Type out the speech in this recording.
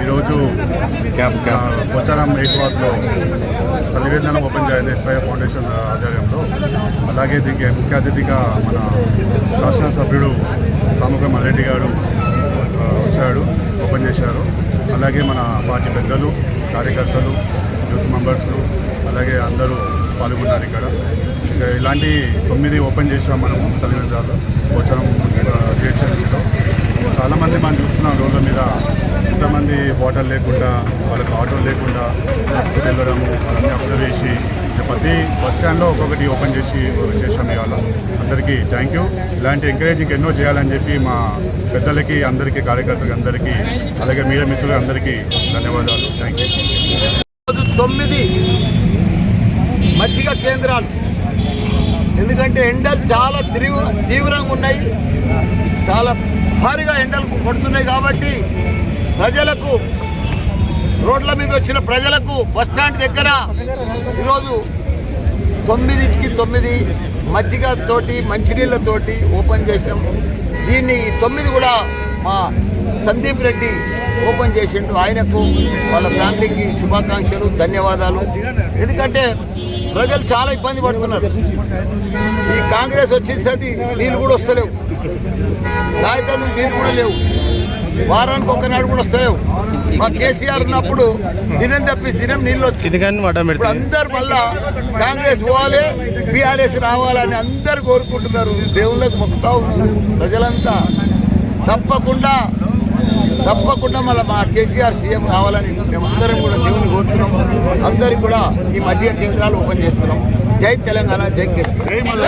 ఈరోజు పోచారం హైదరాబాద్లో తల్లివేదన ఓపెన్ చేయాలి ఎస్ఐ ఫౌండేషన్ ఆధ్వర్యంలో. అలాగే దీనికి ముఖ్య అతిథిగా మన శాసనసభ్యుడు ప్రముఖ మల్రెడ్డి గారు వచ్చాడు, ఓపెన్ చేశారు. అలాగే మన పార్టీ పెద్దలు, కార్యకర్తలు, యూత్ మెంబర్స్లు అలాగే అందరూ పాల్గొన్నారు. ఇక్కడ ఇలాంటి 9 ఓపెన్ చేసాం మనము తల్లిదండ్రులు పోచారం జిహెచ్ఎంసీలో. చాలామంది మనం చూస్తున్నాం రోడ్ల మీద ఎంతమంది వాటర్ లేకుండా, వాళ్ళకి ఆటోలు లేకుండా వెళ్ళడము, అవన్నీ అబ్జర్వ్ చేసి ప్రతి బస్ స్టాండ్లో ఒక్కొక్కటి ఓపెన్ చేసాం. ఇవాళ అందరికీ థ్యాంక్ యూ. ఇలాంటి ఎంకరేజింగ్ ఎన్నో చేయాలని చెప్పి మా పెద్దలకి, అందరికీ, కార్యకర్తలకి అందరికీ, అలాగే మీడియా మిత్రులకి అందరికీ ధన్యవాదాలు. Thank you. 9 మజ్జిగ కేంద్రాలు, ఎందుకంటే ఎండలు చాలా తీవ్రంగా ఉన్నాయి, చాలా భారీగా ఎండలు కొడుతున్నాయి. కాబట్టి ప్రజలకు, రోడ్ల మీద వచ్చిన ప్రజలకు బస్టాండ్ దగ్గర ఈరోజు 9కి 9 మజ్జిగతోటి, మంచినీళ్ళతోటి ఓపెన్ చేసినాం. దీన్ని 9 కూడా మా సందీప్ రెడ్డి ఓపెన్ చేసిండు. ఆయనకు, వాళ్ళ ఫ్యామిలీకి శుభాకాంక్షలు, ధన్యవాదాలు. ఎందుకంటే ప్రజలు చాలా ఇబ్బంది పడుతున్నారు. ఈ కాంగ్రెస్ వచ్చేసరికి నీళ్ళు కూడా వస్తలేవు, గాయతందుకు నీళ్ళు కూడా లేవు, వారానికి ఒకనాడు కూడా వస్తలేవు. మా కేసీఆర్ ఉన్నప్పుడు దినం తప్పిసి దినం నీళ్ళు వచ్చింది. ఇప్పుడు అందరు మళ్ళా కాంగ్రెస్ పోవాలి, బీఆర్ఎస్ రావాలని అందరు కోరుకుంటున్నారు, దేవుళ్ళకి మొక్కుతా ఉన్నారు ప్రజలంతా. తప్పకుండా మళ్ళీ మా కేసీఆర్ సీఎం కావాలని మేమందరం కూడా దేవుని కోరుతున్నాం. అందరికి కూడా ఈ మజ్జిగ కేంద్రాలు ఓపెన్ చేస్తున్నాం. జై తెలంగాణ, జై కేసీఆర్.